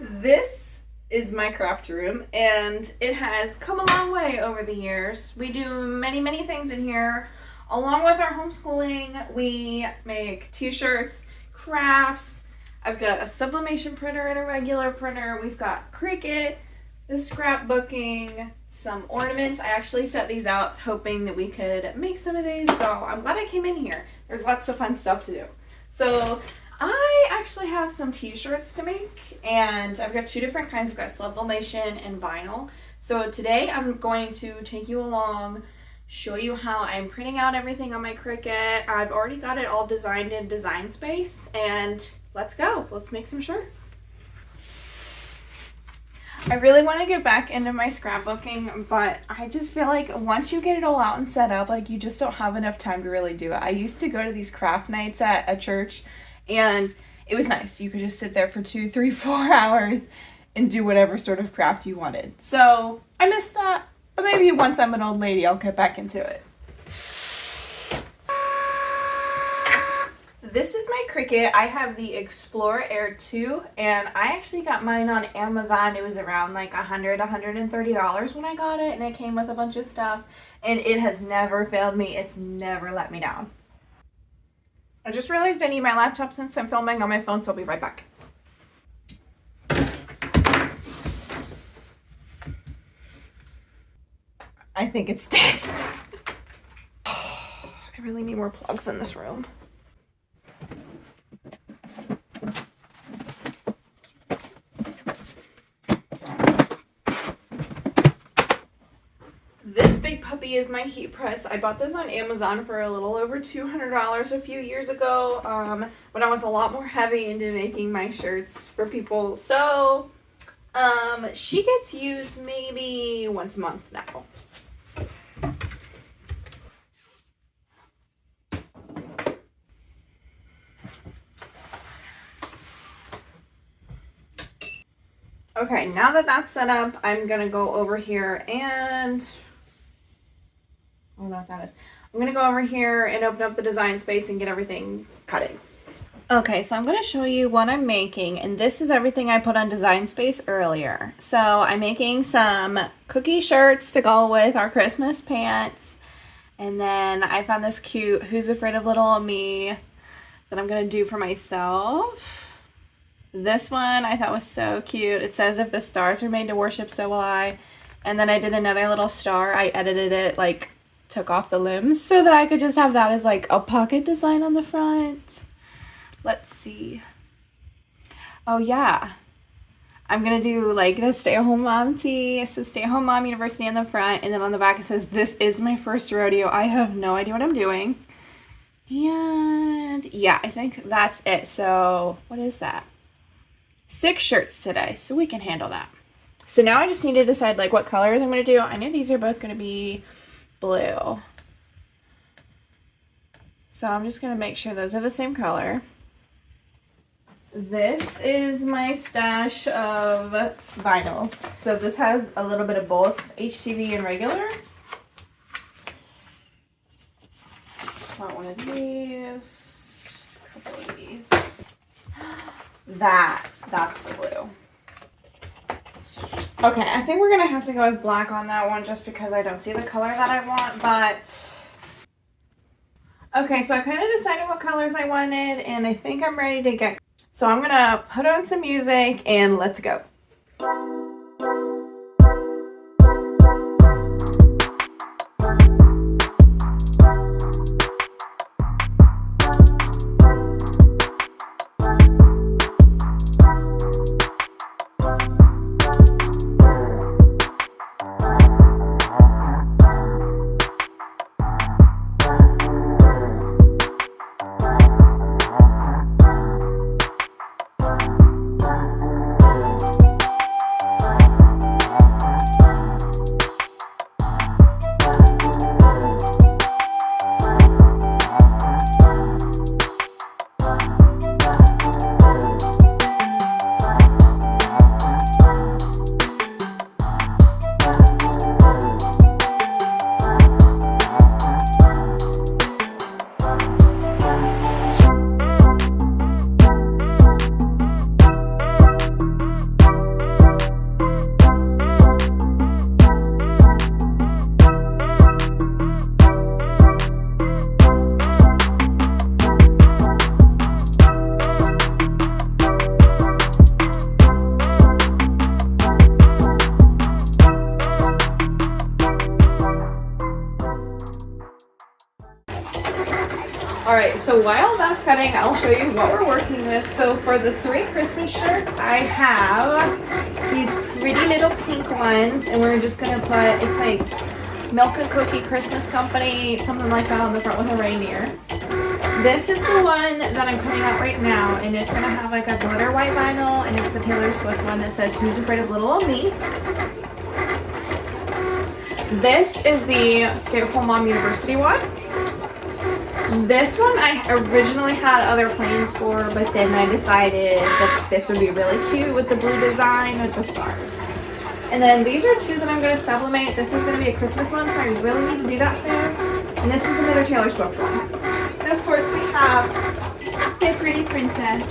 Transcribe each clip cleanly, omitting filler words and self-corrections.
This is my craft room, and it has come a long way over the years. We do many things in here. Along with our homeschooling, we make t-shirts, crafts. I've got a sublimation printer and a regular printer. We've got Cricut, the scrapbooking, some ornaments. I actually set these out hoping that we could make some of these, so I'm glad I came in here. There's lots of fun stuff to do. So I actually have some t-shirts to make, and I've got two different kinds. I've got sublimation and vinyl. So today I'm going to take you along, show you how I'm printing out everything on my Cricut. I've already got it all designed in Design Space, and let's go. Let's make some shirts. I really want to get back into my scrapbooking, but I just feel like once you get it all out and set up, like you just don't have enough time to really do it. I used to go to these craft nights at a church, and it was nice. You could just sit there for 2, 3, 4 hours and do whatever sort of craft you wanted. So I missed that, but maybe once I'm an old lady, I'll get back into it. This is my Cricut. I have the Explorer Air 2, and I actually got mine on Amazon. It was around like $130 when I got it, and it came with a bunch of stuff, and it has never failed me. It's never let me down. I just realized I need my laptop since I'm filming on my phone, so I'll be right back. I think it's dead. I really need more plugs in this room. This big puppy is my heat press. I bought this on Amazon for a little over $200 a few years ago, when I was a lot more heavy into making my shirts for people. So she gets used maybe once a month now. Okay, now that that's set up, I'm gonna go over here and I don't know what that is. I'm gonna go over here and open up the Design Space and get everything cutting. Okay, so I'm gonna show you what I'm making, and this is everything I put on Design Space earlier. So I'm making some cookie shirts to go with our Christmas pants, and then I found this cute Who's Afraid of Little Me that I'm gonna do for myself. This one I thought was so cute. It says, if the stars were made to worship, so will I. And then I did another little star. I edited it, like took off the limbs so that I could just have that as like a pocket design on the front. Let's see. Oh yeah. I'm gonna do like the stay-at-home mom tee. It says Stay-at-home Mom University on the front, and then on the back it says, this is my first rodeo. I have no idea what I'm doing. And yeah, I think that's it. So what is that? 6 shirts today, so we can handle that. So now I just need to decide like what colors I'm going to do. I know these are both going to be blue. So I'm just going to make sure those are the same color. This is my stash of vinyl. So this has a little bit of both HTV and regular. Want one of these, a couple of these. That's the blue. Okay, I think we're gonna have to go with black on that one just because I don't see the color that I want, but okay, so I kind of decided what colors I wanted, and I think I'm ready to get, so I'm gonna put on some music and let's go. cutting, I'll show you what we're working with. So for the 3 Christmas shirts, I have these pretty little pink ones, and we're just gonna put, it's like Milk and Cookie Christmas Company, something like that on the front with a reindeer. This is the one that I'm cutting out right now, and it's gonna have like a glitter white vinyl, and it's the Taylor Swift one that says, "Who's Afraid of Little Old Me?" This is the Stay at Home Mom University one. This one I originally had other plans for, but then I decided that this would be really cute with the blue design with the stars. And then these are 2 that I'm going to sublimate. This is going to be a Christmas one, so I really need to do that soon. And this is another Taylor Swift one. And of course we have the Pretty Princess.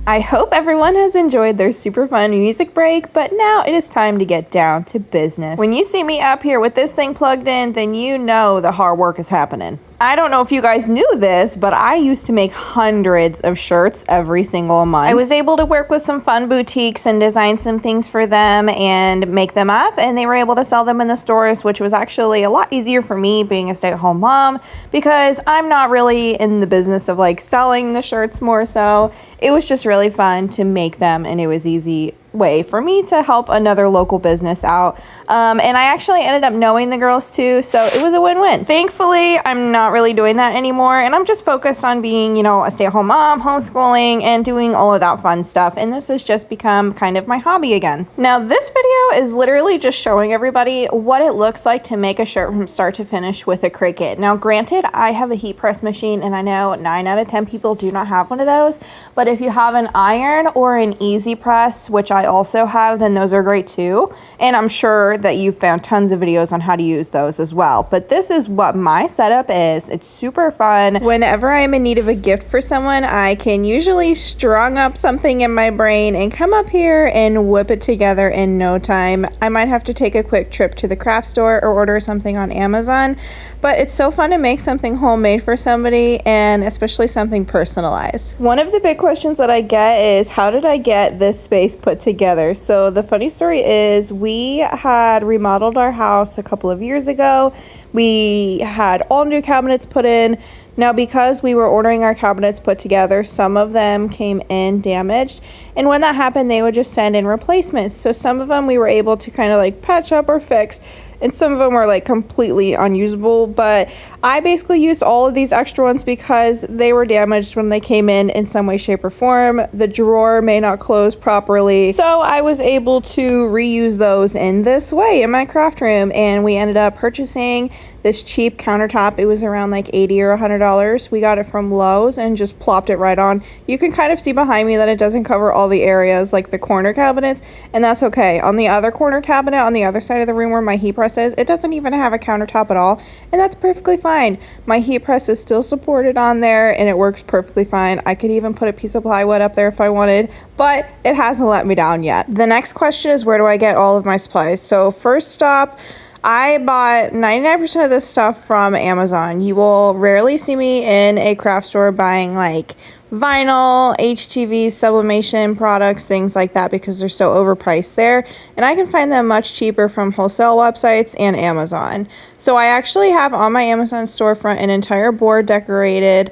I hope everyone has enjoyed their super fun music break, but now it is time to get down to business. When you see me up here with this thing plugged in, then you know the hard work is happening. I don't know if you guys knew this, but I used to make hundreds of shirts every single month. I was able to work with some fun boutiques and design some things for them and make them up, and they were able to sell them in the stores, which was actually a lot easier for me being a stay-at-home mom because I'm not really in the business of like selling the shirts more so. It was just really fun to make them, and it was easy way for me to help another local business out. And I actually ended up knowing the girls too, so it was a win-win. Thankfully, I'm not really doing that anymore, and I'm just focused on being, you know, a stay-at-home mom, homeschooling, and doing all of that fun stuff, and this has just become kind of my hobby again. Now, this video is literally just showing everybody what it looks like to make a shirt from start to finish with a Cricut. Now, granted, I have a heat press machine, and I know 9 out of 10 people do not have one of those, but if you have an iron or an easy press, which I also have, then those are great too. And I'm sure that you've found tons of videos on how to use those as well. But this is what my setup is. It's super fun. Whenever I'm in need of a gift for someone, I can usually strung up something in my brain and come up here and whip it together in no time. I might have to take a quick trip to the craft store or order something on Amazon, but it's so fun to make something homemade for somebody, and especially something personalized. One of the big questions that I get is, how did I get this space put together? So the funny story is, we had remodeled our house a couple of years ago. We had all new cabinets put in. Now, because we were ordering our cabinets put together, some of them came in damaged, and when that happened, they would just send in replacements. So some of them we were able to kind of like patch up or fix, and some of them were like completely unusable. But I basically used all of these extra ones because they were damaged when they came in some way, shape, or form. The drawer may not close properly, so I was able to reuse those in this way in my craft room, and we ended up purchasing this cheap countertop. It was around like $80 or $100. We got it from Lowe's and just plopped it right on. You can kind of see behind me that it doesn't cover all the areas like the corner cabinets, and that's okay. On the other corner cabinet on the other side of the room where my heat press is, it doesn't even have a countertop at all, and that's perfectly fine. My heat press is still supported on there and it works perfectly fine. I could even put a piece of plywood up there if I wanted, but it hasn't let me down yet. The next question is, where do I get all of my supplies? So first stop, I bought 99% of this stuff from Amazon. You will rarely see me in a craft store buying like vinyl, HTV, sublimation products, things like that, because they're so overpriced there, and I can find them much cheaper from wholesale websites and Amazon. So I actually have on my Amazon storefront an entire board dedicated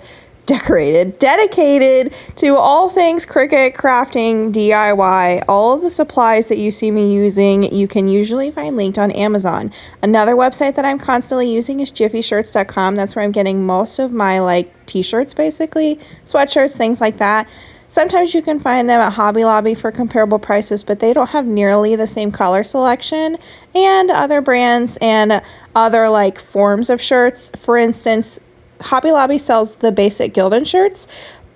to all things Cricut, crafting, DIY. All of the supplies that you see me using, you can usually find linked on Amazon. Another website that I'm constantly using is jiffyshirts.com. That's where I'm getting most of my like t-shirts, basically, sweatshirts, things like that. Sometimes you can find them at Hobby Lobby for comparable prices, but they don't have nearly the same color selection and other brands and other like forms of shirts. For instance, Hobby Lobby sells the basic Gildan shirts,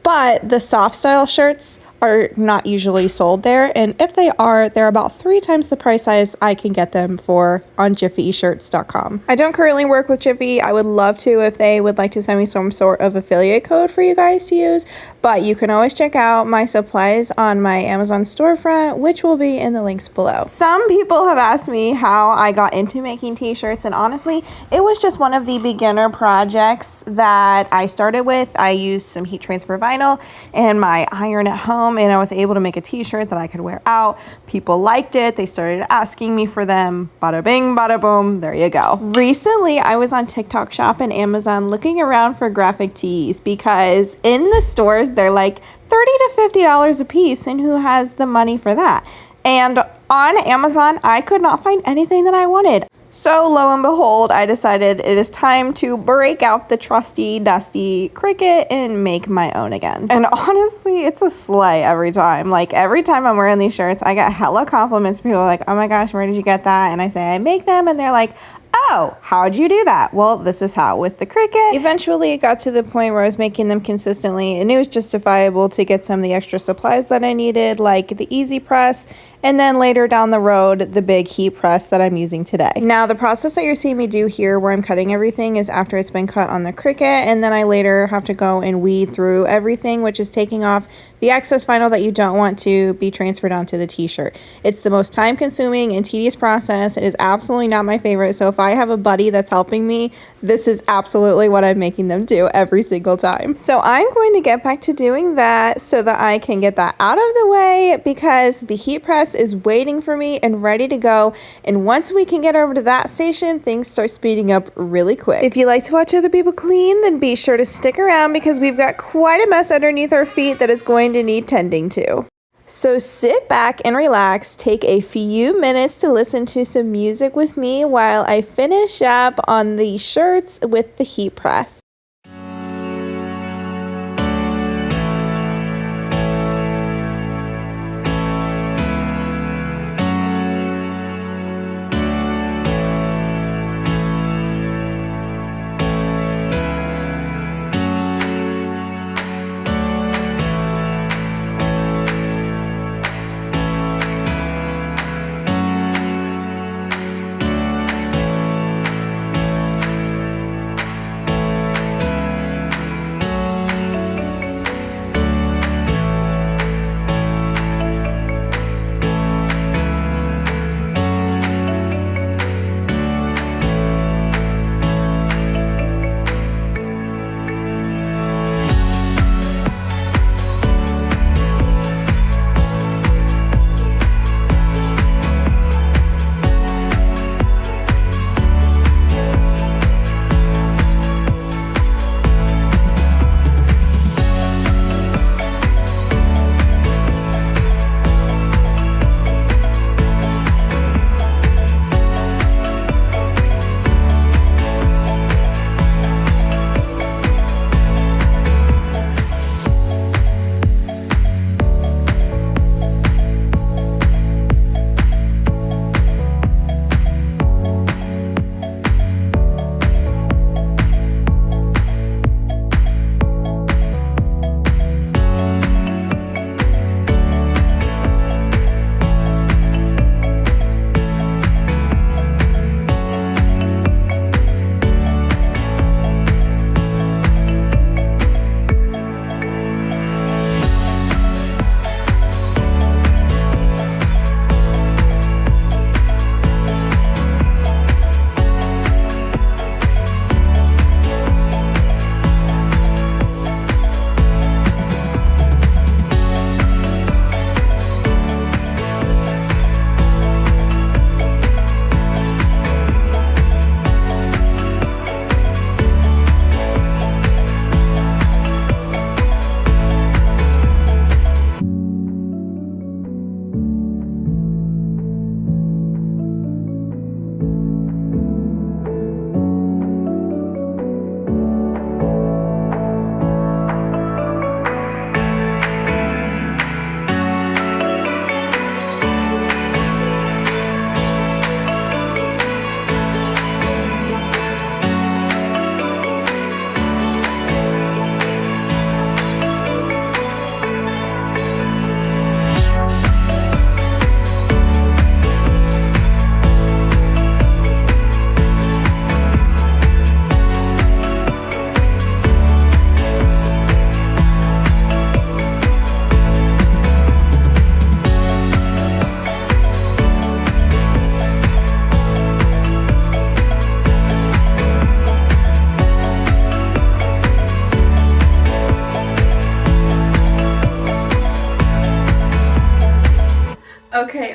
but the soft style shirts are not usually sold there, and if they are, they're about 3 times the price size I can get them for on jiffyshirts.com. I don't currently work with Jiffy. I would love to if they would like to send me some sort of affiliate code for you guys to use, but you can always check out my supplies on my Amazon storefront, which will be in the links below. Some people have asked me how I got into making t-shirts, and honestly, it was just one of the beginner projects that I started with. I used some heat transfer vinyl and my iron at home, and I was able to make a t-shirt that I could wear out. People liked it. They started asking me for them. Bada bing, bada boom. There you go. Recently, I was on TikTok Shop and Amazon looking around for graphic tees, because in the stores, they're like $30 to $50 a piece, and who has the money for that? And on Amazon, I could not find anything that I wanted. So lo and behold, I decided it is time to break out the trusty, dusty Cricut and make my own again. And honestly, it's a slay every time. Like every time I'm wearing these shirts, I get hella compliments. People are like, oh my gosh, where did you get that? And I say, I make them. And they're like, oh, how'd you do that? Well, this is how, with the Cricut. Eventually, it got to the point where I was making them consistently, and it was justifiable to get some of the extra supplies that I needed, like the Easy Press, and then later down the road, the big heat press that I'm using today. Now, the process that you're seeing me do here, where I'm cutting everything, is after it's been cut on the Cricut, and then I later have to go and weed through everything, which is taking off the excess vinyl that you don't want to be transferred onto the t-shirt. It's the most time-consuming and tedious process. It is absolutely not my favorite, so if I have a buddy that's helping me, this is absolutely what I'm making them do every single time. So I'm going to get back to doing that so that I can get that out of the way, because the heat press is waiting for me and ready to go. And once we can get over to that station, things start speeding up really quick. If you like to watch other people clean, then be sure to stick around, because we've got quite a mess underneath our feet that is going to need tending to. So sit back and relax, take a few minutes to listen to some music with me while I finish up on the shirts with the heat press.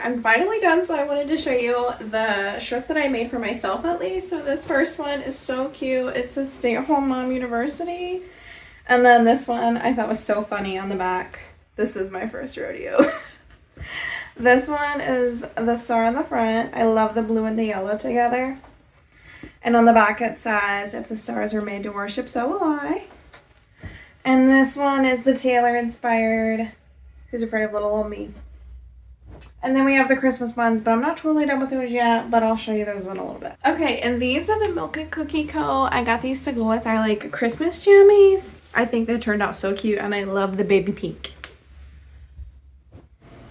I'm finally done, so I wanted to show you the shirts that I made for myself at least. So this first one is so cute. It's a stay-at-home mom university. And then this one I thought was so funny on the back. This is my first rodeo. This one is the star on the front. I love the blue and the yellow together. And on the back it says, if the stars were made to worship, so will I. And this one is the Taylor inspired Who's Afraid of Little Old Me. And then we have the Christmas ones, but I'm not totally done with those yet, but I'll show you those in a little bit. Okay, and these are the Milk and Cookie Co. I got these to go with our like Christmas jammies. I think they turned out so cute, and I love the baby pink.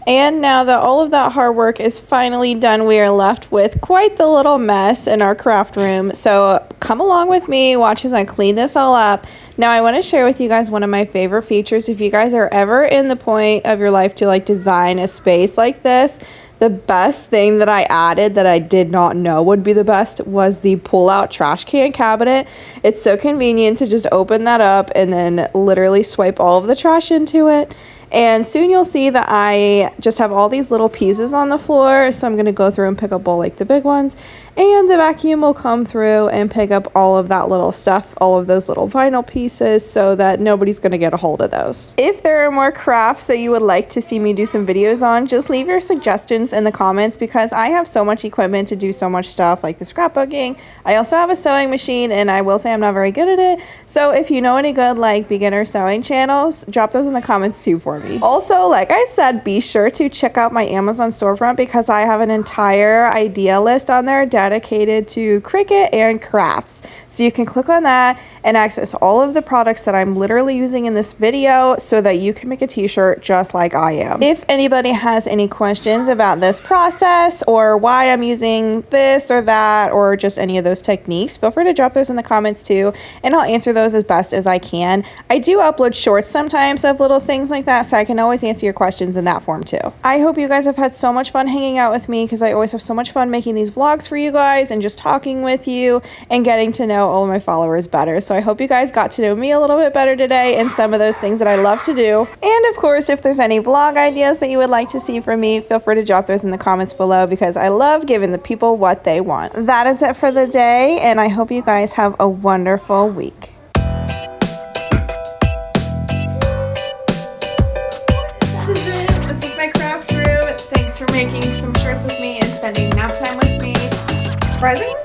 And now that all of that hard work is finally done, we are left with quite the little mess in our craft room. So come along with me, watch as I clean this all up. Now I want to share with you guys one of my favorite features. If you guys are ever in the point of your life to like design a space like this, the best thing that I added that I did not know would be the best was the pull-out trash can cabinet. It's so convenient to just open that up and then literally swipe all of the trash into it. And soon you'll see that I just have all these little pieces on the floor. So I'm going to go through and pick up all like the big ones. And the vacuum will come through and pick up all of that little stuff, all of those little vinyl pieces, so that nobody's going to get a hold of those. If there are more crafts that you would like to see me do some videos on, just leave your suggestions in the comments, because I have so much equipment to do so much stuff like the scrapbooking. I also have a sewing machine, and I will say I'm not very good at it. So if you know any good like beginner sewing channels, drop those in the comments too for me. Also, like I said, be sure to check out my Amazon storefront, because I have an entire idea list on there dedicated to Cricut and crafts. So you can click on that and access all of the products that I'm literally using in this video so that you can make a t-shirt just like I am. If anybody has any questions about this process or why I'm using this or that or just any of those techniques, feel free to drop those in the comments too, and I'll answer those as best as I can. I do upload shorts sometimes of little things like that, so I can always answer your questions in that form too. I hope you guys have had so much fun hanging out with me, because I always have so much fun making these vlogs for you guys and just talking with you and getting to know all of my followers better. So I hope you guys got to know me a little bit better today and some of those things that I love to do. And of course, if there's any vlog ideas that you would like to see from me, feel free to drop those in the comments below, because I love giving the people what they want. That is it for the day, and I hope you guys have a wonderful week. This is my craft room. Thanks for making some shirts with me and spending nap time with me. Surprisingly,